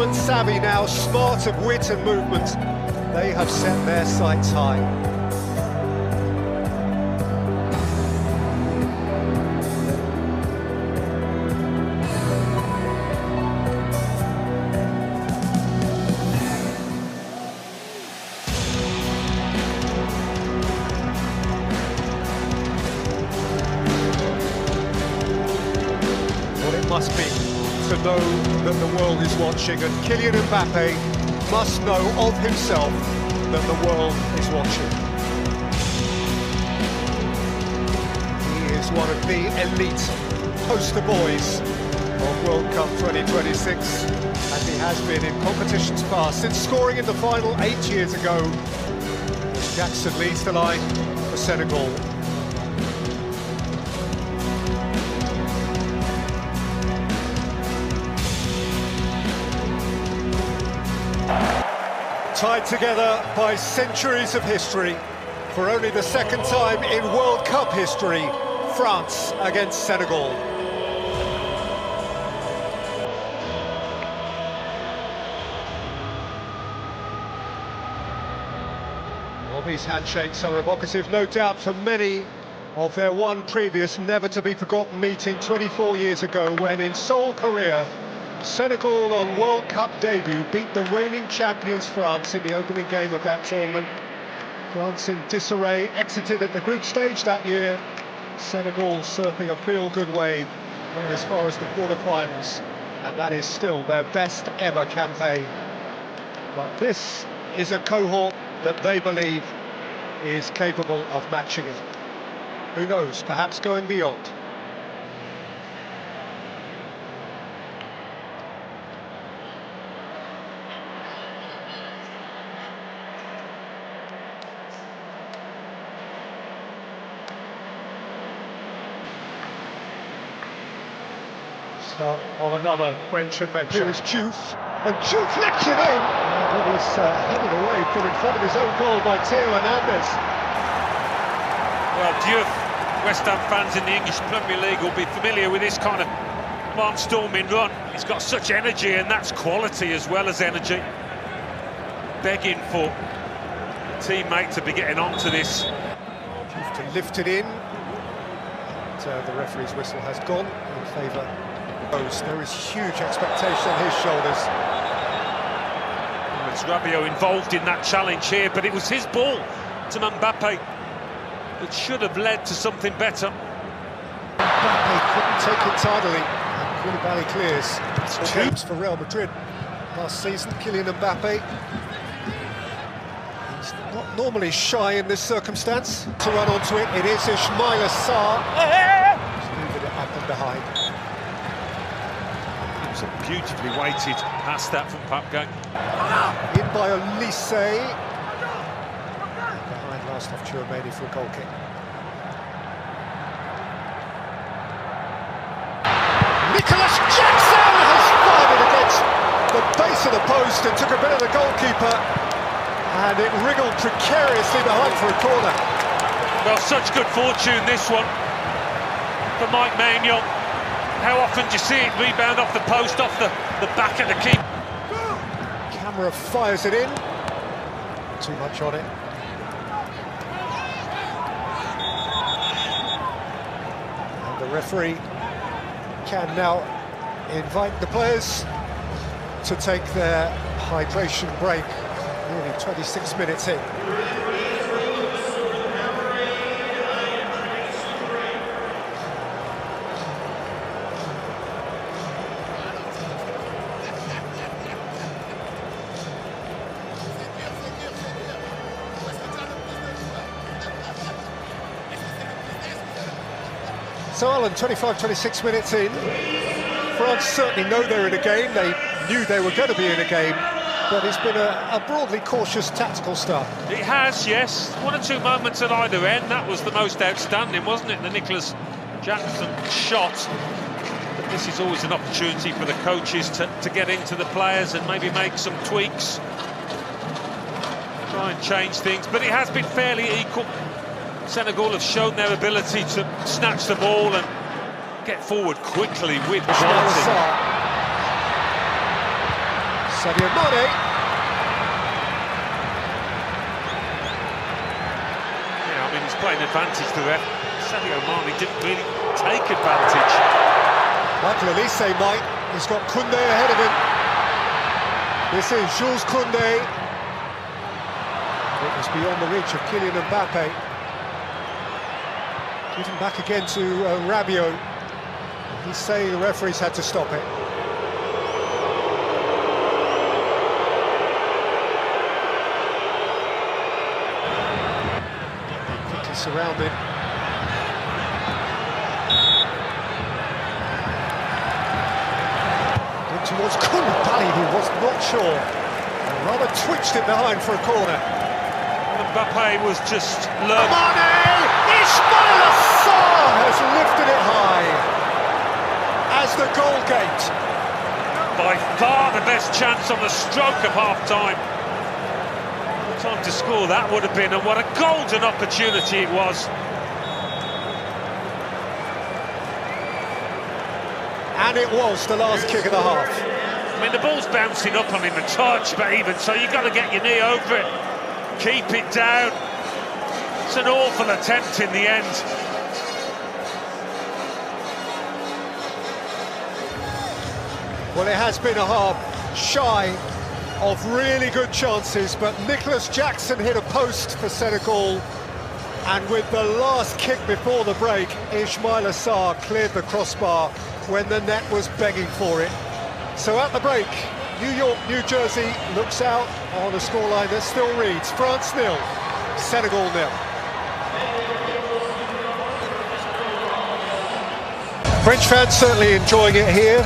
Instrument savvy now, smart of wit and movement. They have set their sights high. What it must be to know that the world is watching, and Kylian Bappy must know of himself that the world is watching. He is one of the elite poster boys of World Cup 2026, and he has been in competitions past, since scoring in the final 8 years ago as Jackson leads the line for Senegal. Tied together by centuries of history, for only the second time in World Cup history, France against Senegal. Well, these handshakes are evocative, no doubt, for many of their one previous never-to-be-forgotten meeting 24 years ago, when in Seoul, Korea, Senegal on World Cup debut beat the reigning champions France in the opening game of that tournament. France in disarray exited at the group stage that year. Senegal surfing a feel-good wave as far as the quarter-finals, and that is still their best ever campaign. But this is a cohort that they believe is capable of matching it. Who knows, perhaps going beyond. Start of another French adventure. Here is Diouf, and Diouf flicks it in! And he's headed away from in front of his own goal by Theo Hernandez. Well, Diouf, West Ham fans in the English Premier League will be familiar with this kind of barnstorming run. He's got such energy, and that's quality as well as energy. Begging for a teammate to be getting onto this. Diouf to lift it in. And, the referee's whistle has gone in favour. There is huge expectation on his shoulders. Well, it's Rabiot involved in that challenge here, but it was his ball to Bappy that should have led to something better. Bappy couldn't take it tidily, and Koulibaly clears. It's games for Real Madrid last season. Kylian Bappy, he's not normally shy in this circumstance. To run onto it, it is Ismail Assar. Just leaving it up and behind. Beautifully weighted past that from Bappy. In by Olise. Behind last off Chouameni for a goal kick. Nicholas Jackson has fired it against the base of the post and took a bit of the goalkeeper, and it wriggled precariously behind for a corner. Well, such good fortune this one for Mike Maignan. How often do you see it rebound off the post, off the back of the keeper? Camera fires it in. Too much on it. And the referee can now invite the players to take their hydration break. Nearly 26 minutes in. So Alan, 25-26 minutes in, France certainly know they're in a game. They knew they were going to be in a game, but it's been a broadly cautious tactical start. It has, yes. One or two moments at either end. That was the most outstanding, wasn't it? The Nicholas Jackson shot. But this is always an opportunity for the coaches to get into the players and maybe make some tweaks. Try and change things, but it has been fairly equal. Senegal have shown their ability to snatch the ball and get forward quickly with quality. Sadio Mane. Yeah, I mean, he's playing advantage to that. Sadio Mane didn't really take advantage. Michael Elise might. He's got Koundé ahead of him. This is Jules Koundé. It was beyond the reach of Kylian Bappy. Given back again to Rabiot. He's saying the referees had to stop it. Quickly surrounded. In towards Koundé, who was not sure. And rather twitched it behind for a corner. Bappy was just learning. Mane! Ismail Assar has lifted it high as the goal gate. By far the best chance on the stroke of half-time. What time to score that would have been, and what a golden opportunity it was. And it was the last kick of the half. I mean, the ball's bouncing up on him a touch, but even so, you've got to get your knee over it. Keep it down. It's an awful attempt in the end. Well, it has been a half shy of really good chances, but Nicholas Jackson hit a post for Senegal, and with the last kick before the break, Ismail Assar cleared the crossbar when the net was begging for it. So at the break, New York, New Jersey looks out on a scoreline that still reads France 0, Senegal 0. French fans certainly enjoying it here.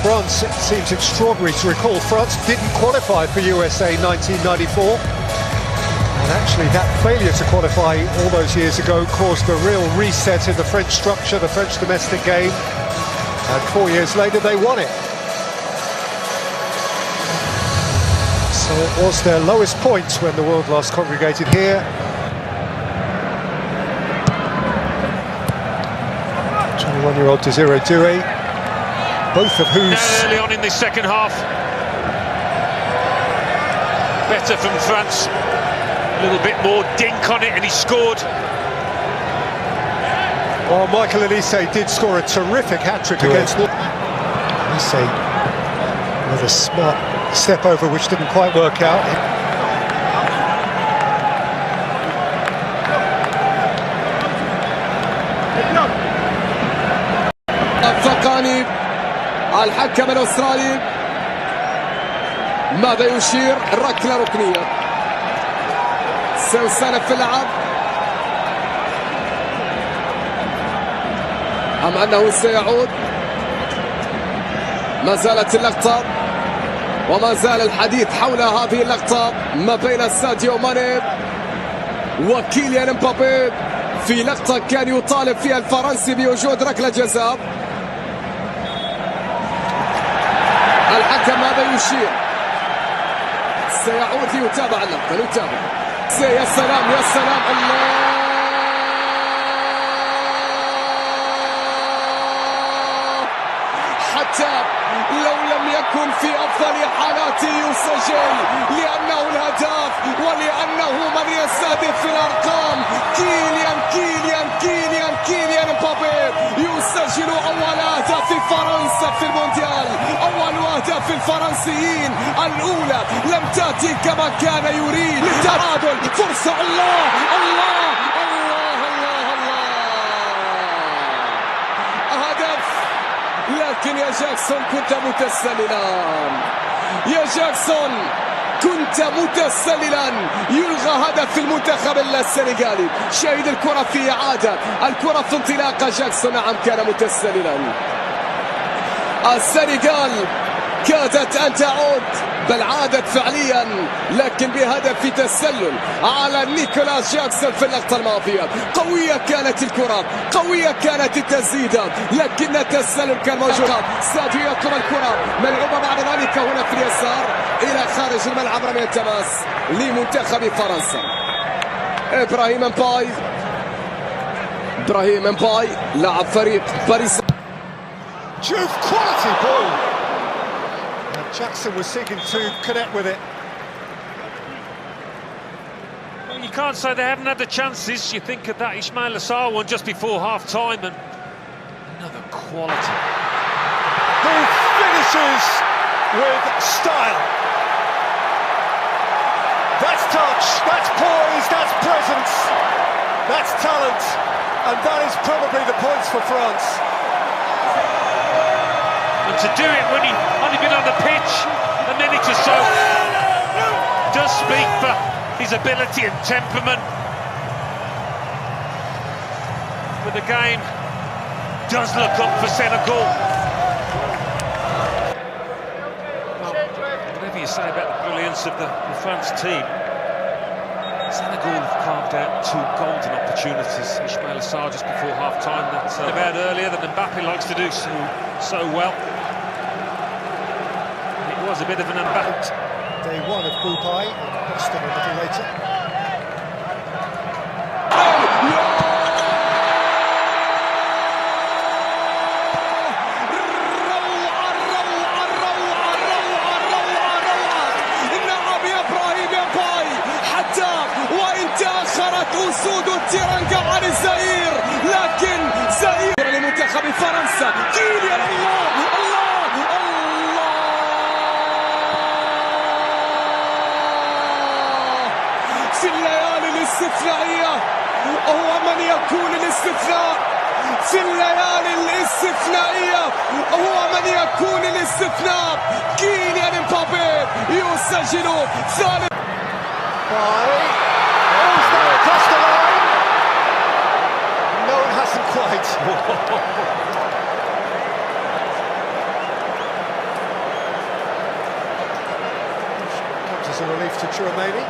France, it seems extraordinary to recall, France didn't qualify for USA 1994. And actually that failure to qualify all those years ago caused a real reset in the French structure, the French domestic game. And 4 years later they won it. So it was their lowest point when the world last congregated here. 21-year-old Desiree Doué, both of whose... Early on in this second half. Better from France. A little bit more dink on it and he scored. Well, Michael Elise did score a terrific hat-trick against... Elise, with a smart step over which didn't quite work out. الثقاني الحكم الأسترالي ماذا يشير؟ ركلة ركنية سيستأنف في اللعب أم أنه سيعود؟ ما زالت اللقطة وما زال الحديث حول هذه اللقطة ما بين ساديو ماني وكيليان مبابي في لقطة كان يطالب فيها الفرنسي بوجود ركلة جزاء. الحكم ماذا يشير؟ سيعود ليتابع اللقطة. نتابع. يا سلام يا سلام الله حتى لو لم يكن في أفضل حالاته يسجل لأنه الهداف ولأنه من يستهدف في الأرقام. كيليان مبابي يسجل أول أهداف فرنسا في المونديال، أول أهداف الفرنسيين الأولى لم تأتي كما كان يريد. للتعادل فرصة. الله الله الله الله الله هدف. لكن يا جاكسون كنت متسللا، يا جاكسون كنت متسللا. يلغى هدف في المنتخب السنغالي. شاهد الكرة في إعادة، الكرة في انطلاقة. جاكسون نعم كان متسللا. السنغال كادت أن تعود، بل عادت فعليا، لكن بهدف في تسلل على نيكولاس جاكسون في اللقطة الماضية. قوية كانت الكرة، قوية كانت التسديدة، لكن التسلل كان موجود. ساديو يطلب الكرة ملعوبة بعد ذلك هنا في اليسار إلى خارج الملعب. رمي التماس لمنتخب فرنسا. إبراهيم مباي لاعب فريق باريس. Juve quality ball. Jackson was seeking to connect with it. Well, you can't say they haven't had the chances. You think of that Ismail Assar one just before half-time, and another quality. He finishes with style. That's touch, that's poise, that's presence, that's talent, and that is probably the points for France. And to do it when he'd only been on the pitch a minute or so does speak for his ability and temperament. But the game does look up for Senegal. Well, whatever you say about the brilliance of the France team, Senegal have carved out two golden opportunities. Ismail Assar just before half-time, that's about earlier than Bappy likes to do so well. It was a bit of an unbacked Day one of Group I in Boston a little later. أسود التيرانجا عن الزئير، لكن زئير لمنتخب فرنسا. كيليان، الله الله الله، في الليالي الاستثنائية هو من يكون الاستثناء، في الليالي الاستثنائية هو من يكون الاستثناء. كيليان مبابي يسجل ثالث. Crossed the line. No, it hasn't quite. Comes as a relief to Chouameni.